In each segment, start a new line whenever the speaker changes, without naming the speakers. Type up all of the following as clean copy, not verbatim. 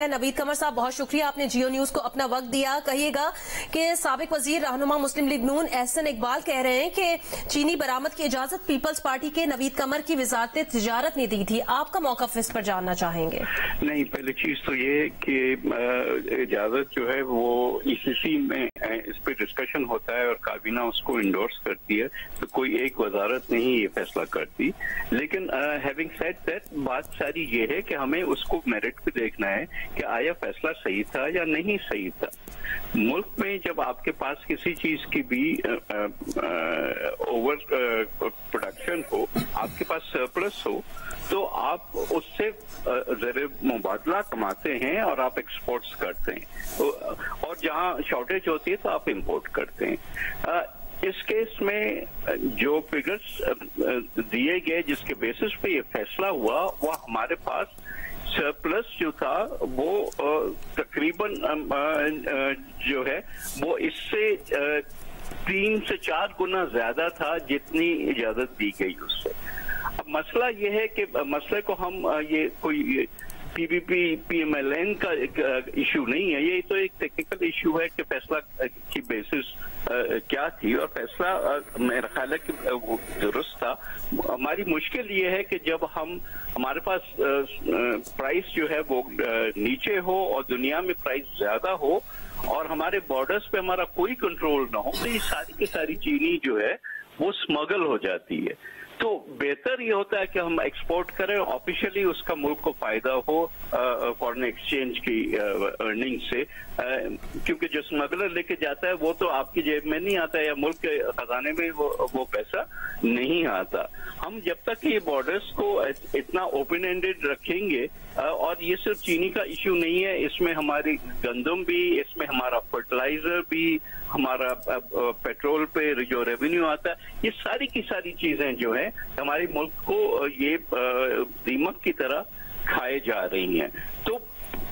नवीद कमर साहब, बहुत शुक्रिया, आपने जियो न्यूज को अपना वक्त दिया। कहिएगा कि साबिक वजीर रहनुमा मुस्लिम लीग नून एहसन इकबाल कह रहे हैं कि चीनी बरामद की इजाजत पीपल्स पार्टी के नवीद कमर की वजारत तिजारत ने दी थी। आपका मौक़िफ़ इस पर जानना चाहेंगे?
नहीं, पहली चीज तो ये कि इजाजत जो है वो ईसीसी में इस पे डिस्कशन होता है और काबीना उसको इंडोर्स करती है, तो कोई एक वजारत नहीं ये फैसला करती। लेकिन हैविंग सेड दैट, बात सारी ये है कि हमें उसको मेरिट पे देखना है कि आया फैसला सही था या नहीं सही था। मुल्क में जब आपके पास किसी चीज की भी ओवर प्रोडक्शन हो, आपके पास सरप्लस हो, तो आप उससे ज़रिए मुबादला कमाते हैं और आप एक्सपोर्ट्स करते हैं, और जहां शॉर्टेज होती है तो आप इंपोर्ट करते हैं। इस केस में जो फिगर्स दिए गए जिसके बेसिस पे ये फैसला हुआ, वह हमारे पास सरप्लस जो था वो तकरीबन जो है वो इससे 3 से 4 गुना ज्यादा था जितनी इजाजत दी गई उससे। अब मसला ये है कि मसले को हम ये कोई पीवीपी पीएमएलएन का इशू नहीं है, ये तो एक टेक्निकल इशू है कि फैसला की बेसिस क्या थी, और फैसला मेरा ख्याल है कि वो दुरुस्त था। हमारी मुश्किल ये है कि जब हमारे पास प्राइस जो है वो नीचे हो और दुनिया में प्राइस ज्यादा हो और हमारे बॉर्डर्स पे हमारा कोई कंट्रोल ना हो, तो ये सारी की सारी चीनी जो है वो स्मगल हो जाती है। तो बेहतर ये होता है कि हम एक्सपोर्ट करें, ऑफिशियली उसका मुल्क को फायदा हो फॉरेन एक्सचेंज की अर्निंग से, क्योंकि जो स्मगलर लेके जाता है वो तो आपकी जेब में नहीं आता या मुल्क के खजाने में वो पैसा नहीं आता। हम जब तक ये बॉर्डर्स को इतना ओपन एंडेड रखेंगे, और ये सिर्फ चीनी का इश्यू नहीं है, इसमें हमारी गंदम भी, इसमें हमारा फर्टिलाइजर भी, हमारा पेट्रोल पे जो रेवेन्यू आता है, ये सारी की सारी चीजें जो है हमारे मुल्क को ये दीमक की तरह खाए जा रही हैं। तो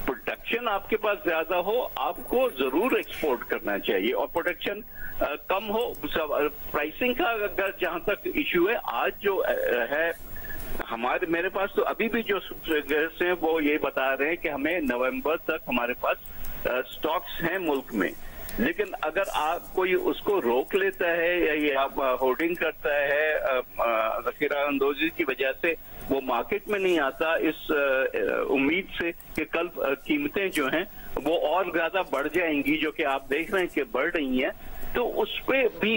प्रोडक्शन आपके पास ज्यादा हो, आपको जरूर एक्सपोर्ट करना चाहिए, और प्रोडक्शन कम हो। प्राइसिंग का अगर जहां तक इश्यू है, आज जो है मेरे पास तो अभी भी जो फिगर्स हैं वो ये बता रहे हैं कि हमें नवंबर तक हमारे पास स्टॉक्स हैं मुल्क में। लेकिन अगर आप कोई उसको रोक लेता है या ये आप होर्डिंग करता है जखीरा अंदोजी की वजह से, वो मार्केट में नहीं आता इस उम्मीद से कि कल कीमतें जो हैं वो और ज्यादा बढ़ जाएंगी, जो कि आप देख रहे हैं कि बढ़ रही हैं, तो उस पे भी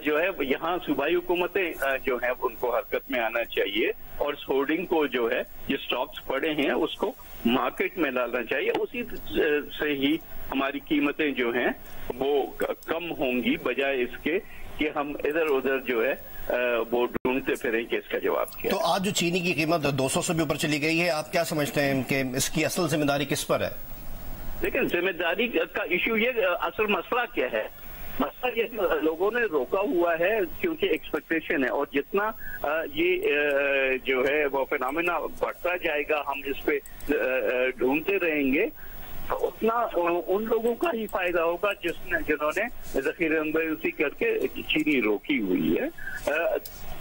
जो है यहाँ सूबाई हुकूमतें जो हैं उनको हरकत में आना चाहिए, और इस होर्डिंग को जो है ये स्टॉक्स पड़े हैं उसको मार्केट में डालना चाहिए। उसी से ही हमारी कीमतें जो हैं वो कम होंगी, बजाय इसके कि हम इधर उधर जो है वो ढूंढते फिरें कि इसका जवाब क्या।
तो आज जो चीनी की कीमत 200 से भी ऊपर चली गई है, आप क्या समझते हैं कि इसकी असल जिम्मेदारी किस पर है?
लेकिन जिम्मेदारी का इश्यू ये, असल मसला क्या है? मसला ये लोगों ने रोका हुआ है क्योंकि एक्सपेक्टेशन है, और जितना ये जो है वो फिनोमेना बढ़ता जाएगा, हम इस पे ढूंढते रहेंगे, तो उतना उन लोगों का ही फायदा होगा जिन्होंने जखीरेबंदी करके चीनी रोकी हुई है।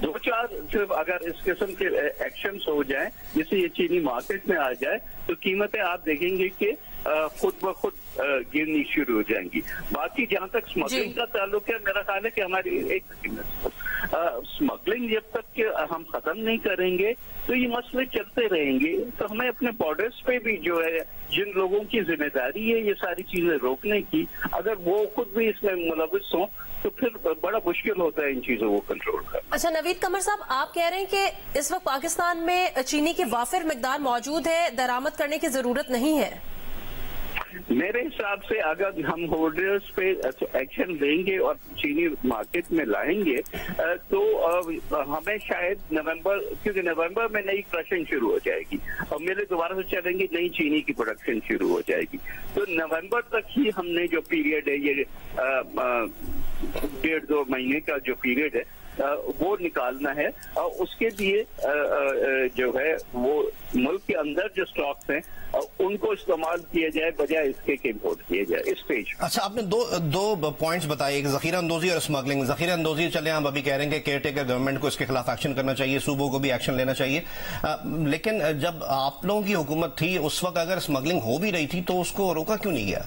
2-4 सिर्फ अगर इस किस्म के एक्शंस हो जाएं जिससे ये चीनी मार्केट में आ जाए, तो कीमतें आप देखेंगे कि खुद ब खुद गिरनी शुरू हो जाएंगी। बाकी जहां तक स्मगलिंग का ताल्लुक है, मेरा ख्याल है कि हमारी स्मगलिंग जब तक कि हम खत्म नहीं करेंगे तो ये मसले चलते रहेंगे। तो हमें अपने बॉर्डर्स पे भी जो है जिन लोगों की जिम्मेदारी है ये सारी चीजें रोकने की, अगर वो खुद भी इसमें मुलविस हों तो फिर बड़ा मुश्किल होता है इन चीजों को कंट्रोल करना।
अच्छा, नवीद कमर साहब, आप कह रहे हैं कि इस वक्त पाकिस्तान में चीनी की वाफिर मिकदार मौजूद है, दरामद करने की जरूरत नहीं है?
मेरे हिसाब से अगर हम होल्डर्स पे एक्शन लेंगे और चीनी मार्केट में लाएंगे तो हमें शायद नवंबर, क्योंकि नवंबर में नई क्रशिंग शुरू हो जाएगी और मेले दोबारा से चलेंगी, नई चीनी की प्रोडक्शन शुरू हो जाएगी। तो नवंबर तक ही हमने जो पीरियड है, ये 1.5-2 महीने का जो पीरियड है, वो निकालना है। और उसके लिए जो है वो मुल्क के अंदर जो स्टॉक्स हैं उनको इस्तेमाल किया जाए बजाय इसके कि इम्पोर्ट किए जाए इस स्टेज। अच्छा,
आपने दो पॉइंट्स बताए, एक जखीरा अंदोजी और स्मगलिंग। जखीरा अंदोजी चले, हम अभी कह रहे हैं कि केयर टेकर गवर्नमेंट को इसके खिलाफ एक्शन करना चाहिए, सूबों को भी एक्शन लेना चाहिए, लेकिन जब आप लोगों की हुकूमत थी उस वक्त अगर स्मगलिंग हो भी रही थी तो उसको रोका क्यों नहीं गया?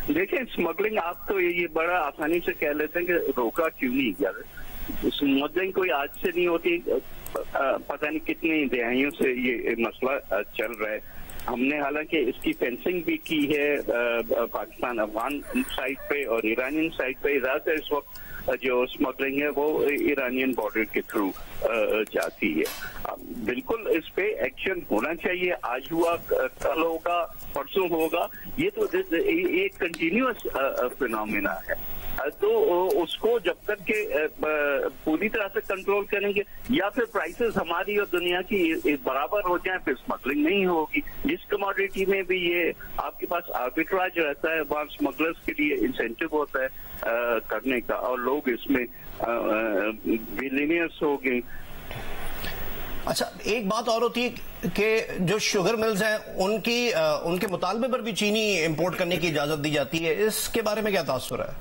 देखिए, स्मगलिंग आप तो ये बड़ा आसानी से कह लेते हैं कि रोका क्यों नहीं गया। स्मगलिंग कोई आज से नहीं होती, पता नहीं कितनी दहाइयों से ये मसला चल रहा है। हमने हालांकि इसकी फेंसिंग भी की है पाकिस्तान अफगान साइड पे और ईरानियन साइड पे। ज्यादातर इस वक्त जो स्मगलिंग है वो ईरानियन बॉर्डर के थ्रू जाती है। बिल्कुल इस पे एक्शन होना चाहिए। आज हुआ, कल होगा, परसों होगा, ये तो एक कंटिन्यूअस फिनोमेना है। तो उसको जब तक के पूरी तरह से कंट्रोल करेंगे या फिर प्राइसेस हमारी और दुनिया की बराबर हो जाए, फिर स्मगलिंग नहीं होगी। जिस कमोडिटी में भी ये आपके पास आर्बिट्राज रहता है, वहां स्मगलर्स के लिए इंसेंटिव होता है करने का, और लोग इसमें बिलियनियर्स हो गए।
अच्छा, एक बात और होती है कि जो शुगर मिल्स हैं उनके मुतालबे पर भी चीनी इंपोर्ट करने की इजाजत दी जाती है, इसके बारे में क्या तासुर है?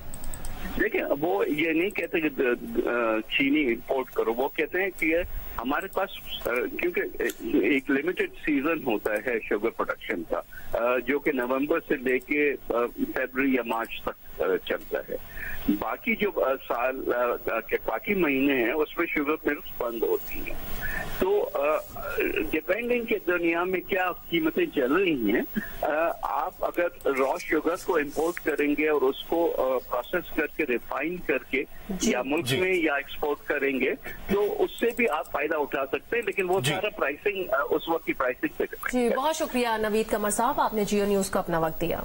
देखिए, वो ये नहीं कहते कि चीनी इंपोर्ट करो, वो कहते हैं कि हमारे पास क्योंकि एक लिमिटेड सीजन होता है शुगर प्रोडक्शन का, जो कि नवंबर से लेके फरवरी या मार्च तक चलता है। बाकी जो साल के बाकी महीने हैं उसमें शुगर मिल्स बंद होती हैं। तो डिपेंडिंग के दुनिया में क्या कीमतें चल रही हैं, आप अगर रॉ शुगर को इंपोर्ट करेंगे और उसको प्रोसेस करके रिफाइन करके या मुल्क में या एक्सपोर्ट करेंगे तो उससे भी आप फायदा उठा सकते हैं, लेकिन वो सारा प्राइसिंग उस वक्त की प्राइसिंग पे।
जी, बहुत शुक्रिया नवीद कमर साहब, आपने जियो न्यूज को अपना वक्त दिया।